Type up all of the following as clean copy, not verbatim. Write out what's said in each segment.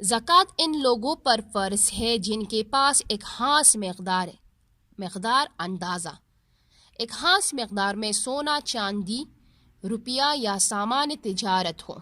زکوٰۃ ان لوگوں پر فرض ہے جن کے پاس ایک خاص اندازہ ایک خاص مقدار میں سونا، چاندی، روپیہ یا سامان تجارت ہو۔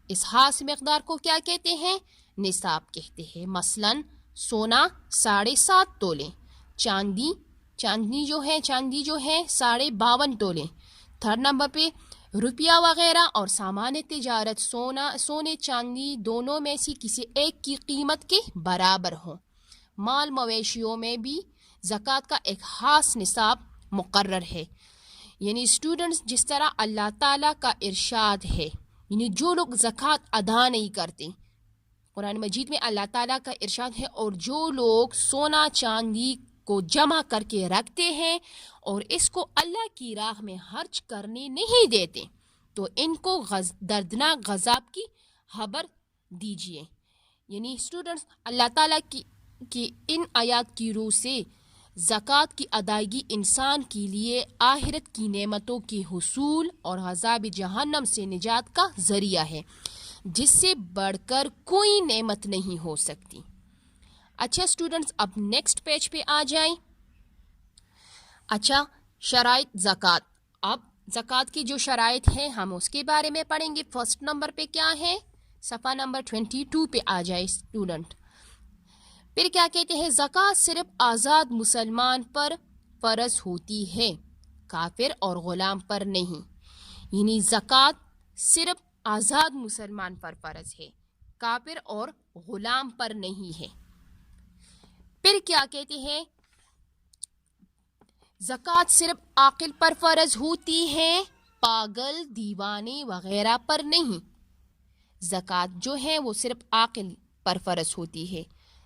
اس خاص مقدار کو کیا کہتے ہیں؟ نصاب کہتے ہیں۔ مثلاً سونا 7.5 تولے، چاندی جو ہے 52.5 تولے۔ تھرڈ نمبر پہ روپیہ وغیرہ اور سامان تجارت سونے چاندی دونوں میں سے کسی ایک کی قیمت کے برابر ہو۔ مال مویشیوں میں بھی زکوٰۃ کا ایک خاص نصاب مقرر ہے۔ یعنی اسٹوڈنٹس، جس طرح اللہ تعالیٰ کا ارشاد ہے، یعنی جو لوگ زکوٰۃ ادا نہیں کرتے، قرآن مجید میں اللہ تعالیٰ کا ارشاد ہے، اور جو لوگ سونا چاندی کو جمع کر کے رکھتے ہیں اور اس کو اللہ کی راہ میں خرچ کرنے نہیں دیتے، تو ان کو دردناک عذاب کی خبر دیجیے۔ یعنی اسٹوڈنٹس، اللہ تعالیٰ کی ان آیات کی روح سے زکوٰۃ کی ادائیگی انسان کے لیے آخرت کی نعمتوں کے حصول اور عذاب جہنم سے نجات کا ذریعہ ہے، جس سے بڑھ کر کوئی نعمت نہیں ہو سکتی۔ اچھا اسٹوڈنٹس، اب نیکسٹ پیج پہ آ جائیں۔ اچھا، شرائط زکوٰۃ۔ اب زکوٰۃ کی جو شرائط ہیں ہم اس کے بارے میں پڑھیں گے۔ فرسٹ نمبر پہ کیا ہے؟ صفحہ نمبر 22 پہ آ جائے اسٹوڈنٹ۔ پھر کیا کہتے ہیں؟ زکوٰۃ صرف آزاد مسلمان پر فرض ہوتی ہے، کافر اور غلام پر نہیں۔ یعنی زکوٰۃ صرف آزاد مسلمان پر فرض ہے، کافر اور غلام پر نہیں ہے۔ پھر کیا کہتے ہیں؟ زکوٰۃ صرف عاقل پر فرض ہوتی ہے، پاگل، دیوانے وغیرہ پر نہیں۔ زکوٰۃ جو ہے وہ صرف عاقل پر فرض ہوتی ہے،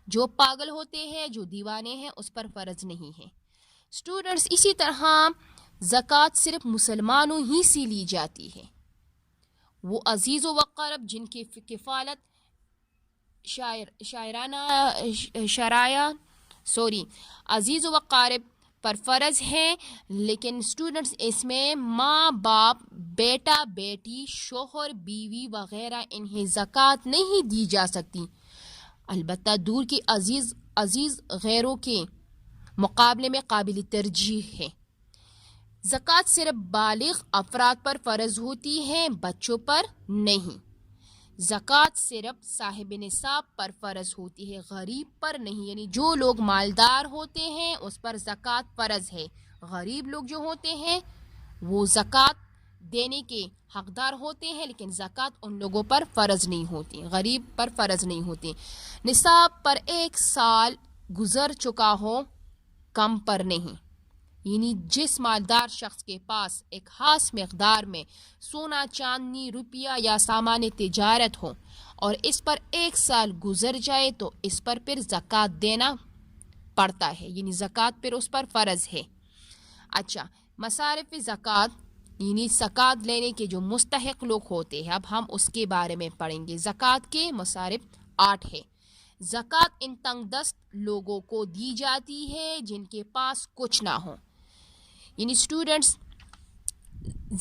جو پاگل ہوتے ہیں، جو دیوانے ہیں، اس پر فرض نہیں ہے۔ اسٹوڈنٹس، اسی طرح زکوٰۃ صرف مسلمانوں ہی سے لی جاتی ہے۔ وہ عزیز و اقارب جن کی کفالت عزیز و اقارب پر فرض ہے، لیکن اسٹوڈنٹس اس میں ماں باپ، بیٹا بیٹی، شوہر بیوی وغیرہ انہیں زکوٰۃ نہیں دی جا سکتی۔ البتہ دور کے عزیز غیروں کے مقابلے میں قابل ترجیح ہے۔ زکوٰۃ صرف بالغ افراد پر فرض ہوتی ہے، بچوں پر نہیں۔ زکوٰۃ صرف صاحب نصاب پر فرض ہوتی ہے، غریب پر نہیں۔ یعنی جو لوگ مالدار ہوتے ہیں اس پر زکوٰۃ فرض ہے، غریب لوگ جو ہوتے ہیں وہ زکوٰۃ دینے کے حقدار ہوتے ہیں، لیکن زکوٰۃ ان لوگوں پر فرض نہیں ہوتی، غریب پر فرض نہیں ہوتی۔ نصاب پر 1 سال گزر چکا ہو، کم پر نہیں۔ یعنی جس مالدار شخص کے پاس ایک خاص مقدار میں سونا، چاندی، روپیہ یا سامان تجارت ہو اور اس پر 1 سال گزر جائے تو اس پر پھر زکوٰۃ دینا پڑتا ہے، یعنی زکوٰۃ پھر اس پر فرض ہے۔ اچھا، مصارف زکوٰۃ، یعنی زکوٰۃ لینے کے جو مستحق لوگ ہوتے ہیں، اب ہم اس کے بارے میں پڑھیں گے۔ زکوٰۃ کے مصارف 8 ہے۔ زکوٰۃ ان تنگ دست لوگوں کو دی جاتی ہے جن کے پاس کچھ نہ ہو۔ یعنی اسٹوڈنٹس،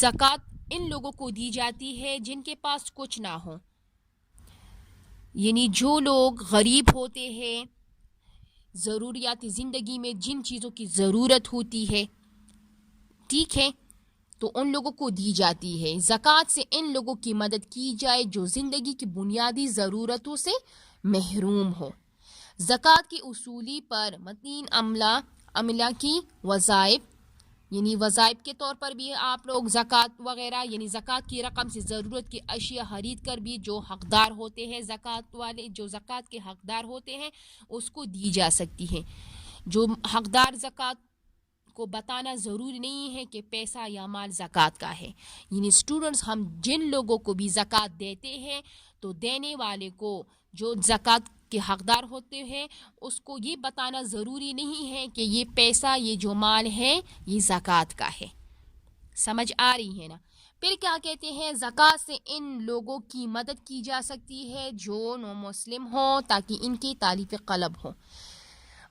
زکوٰۃ ان لوگوں کو دی جاتی ہے جن کے پاس کچھ نہ ہو، یعنی جو لوگ غریب ہوتے ہیں، ضروریات زندگی میں جن چیزوں کی ضرورت ہوتی ہے، ٹھیک ہے، تو ان لوگوں کو دی جاتی ہے۔ زکوٰۃ سے ان لوگوں کی مدد کی جائے جو زندگی کی بنیادی ضرورتوں سے محروم ہو۔ زکوٰۃ کی اصولی پر متعین عملہ کی وظائف، یعنی وظائف کے طور پر بھی آپ لوگ زکوٰۃ وغیرہ، یعنی زکوٰۃ کی رقم سے ضرورت کی اشیاء خرید کر بھی جو حقدار ہوتے ہیں، زکوٰۃ والے جو زکوٰۃ کے حقدار ہوتے ہیں، اس کو دی جا سکتی ہے۔ جو حقدار زکوٰۃ کو بتانا ضروری نہیں ہے کہ پیسہ یا مال زکوٰۃ کا ہے۔ یعنی اسٹوڈنٹس، ہم جن لوگوں کو بھی زکوٰۃ دیتے ہیں تو دینے والے کو جو زکوٰۃ کے حقدار ہوتے ہیں اس کو یہ بتانا ضروری نہیں ہے کہ یہ پیسہ، یہ جو مال ہے، یہ زکوٰۃ کا ہے۔ سمجھ آ رہی ہے نا؟ پھر کیا کہتے ہیں؟ زکوٰۃ سے ان لوگوں کی مدد کی جا سکتی ہے جو نو مسلم ہوں تاکہ ان کی تالیف قلب ہو۔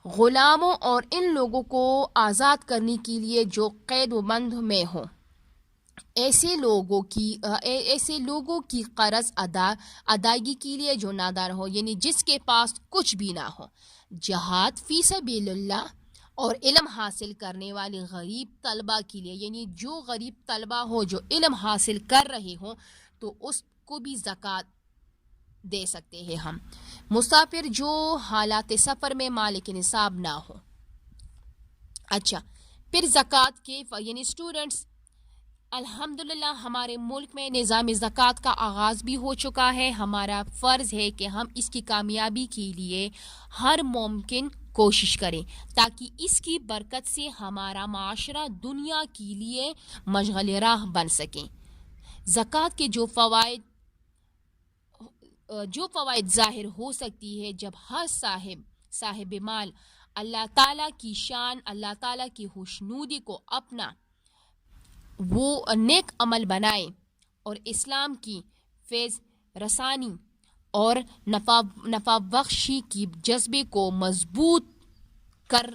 غلاموں اور ان لوگوں کو آزاد کرنے کے لیے جو قید و بند میں ہوں۔ ایسے لوگوں کی قرض ادائیگی کے لیے جو نادار ہو، یعنی جس کے پاس کچھ بھی نہ ہو، جہاد فی سبیل اللہ اور علم حاصل کرنے والے غریب طلبہ کے لیے، یعنی جو غریب طلبہ ہو جو علم حاصل کر رہے ہوں تو اس کو بھی زکوٰۃ دے سکتے ہیں ہم۔ مسافر جو حالات سفر میں مالک نصاب نہ ہو۔ اچھا، پھر زکوٰۃ کے یعنی اسٹوڈنٹس، الحمدللہ ہمارے ملک میں نظام زکوٰۃ کا آغاز بھی ہو چکا ہے۔ ہمارا فرض ہے کہ ہم اس کی کامیابی کے لیے ہر ممکن کوشش کریں تاکہ اس کی برکت سے ہمارا معاشرہ دنیا کے لیے مشغل راہ بن سکے۔ زکوٰۃ کے جو فوائد ظاہر ہو سکتی ہے جب ہر صاحب مال اللہ تعالیٰ کی شان، اللہ تعالیٰ کی خوشنودی کو اپنا وہ نیک عمل بنائے اور اسلام کی فیض رسانی اور نفع بخشی کی جذبے کو مضبوط کر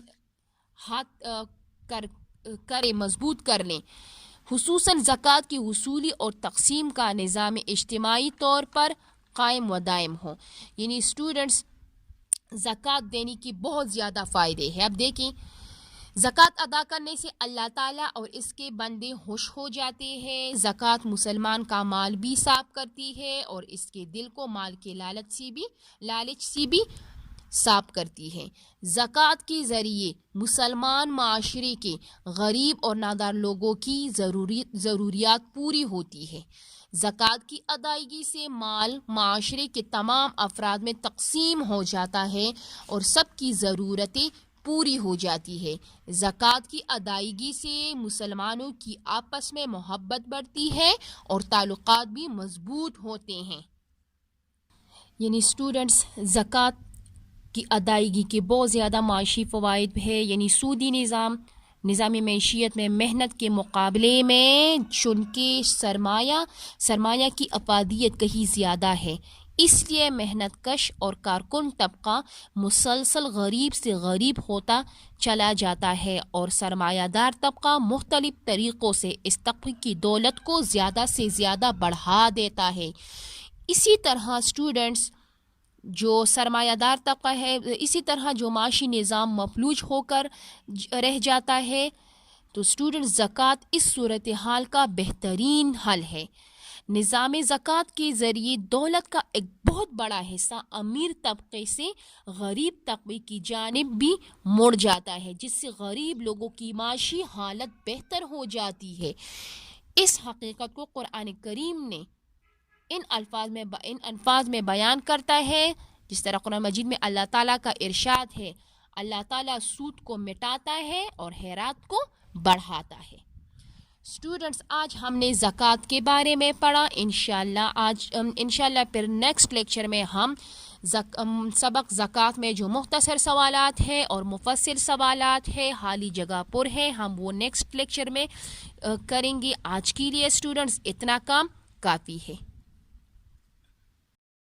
لیں۔ خصوصاً زکوٰۃ کی وصولی اور تقسیم کا نظام اجتماعی طور پر قائم و دائم ہو۔ یعنی اسٹوڈنٹس، زکوٰۃ دینے کی بہت زیادہ فائدے ہیں۔ اب دیکھیں، زکوٰۃ ادا کرنے سے اللہ تعالیٰ اور اس کے بندے خوش ہو جاتے ہیں۔ زکوٰۃ مسلمان کا مال بھی صاف کرتی ہے اور اس کے دل کو مال کے لالچ سے بھی صاف کرتی ہے۔ زکوٰۃ کے ذریعے مسلمان معاشرے کے غریب اور نادار لوگوں کی ضروریات پوری ہوتی ہے۔ زکوٰۃ کی ادائیگی سے مال معاشرے کے تمام افراد میں تقسیم ہو جاتا ہے اور سب کی ضرورتیں پوری ہو جاتی ہے۔ زکوٰۃ کی ادائیگی سے مسلمانوں کی آپس میں محبت بڑھتی ہے اور تعلقات بھی مضبوط ہوتے ہیں۔ یعنی اسٹوڈنٹس، زکوٰۃ کی ادائیگی کے بہت زیادہ معاشی فوائد ہے۔ یعنی سودی نظام معیشت میں محنت کے مقابلے میں چونکہ سرمایہ کی افادیت کہیں زیادہ ہے، اس لیے محنت کش اور کارکن طبقہ مسلسل غریب سے غریب ہوتا چلا جاتا ہے اور سرمایہ دار طبقہ مختلف طریقوں سے اس طبقے کی دولت کو زیادہ سے زیادہ بڑھا دیتا ہے۔ اسی طرح اسٹوڈنٹس، جو سرمایہ دار طبقہ ہے، اسی طرح جو معاشی نظام مفلوج ہو کر رہ جاتا ہے، تو اسٹوڈنٹ زکوٰۃ اس صورتحال کا بہترین حل ہے۔ نظام زکوٰۃ کے ذریعے دولت کا ایک بہت بڑا حصہ امیر طبقے سے غریب طبقے کی جانب بھی مڑ جاتا ہے، جس سے غریب لوگوں کی معاشی حالت بہتر ہو جاتی ہے۔ اس حقیقت کو قرآن کریم نے ان الفاظ میں بیان کرتا ہے، جس طرح قرآن مجید میں اللہ تعالیٰ کا ارشاد ہے، اللہ تعالیٰ سود کو مٹاتا ہے اور خیرات کو بڑھاتا ہے۔ اسٹوڈنٹس، آج ہم نے زکوٰۃ کے بارے میں پڑھا۔ انشاءاللہ پھر نیکسٹ لیکچر میں ہم سبق زکوٰۃ میں جو مختصر سوالات ہیں اور مفصل سوالات ہیں، حالی جگہ پر ہیں، ہم وہ نیکسٹ لیکچر میں کریں گے۔ آج کے لیے اسٹوڈنٹس اتنا کام کافی ہے۔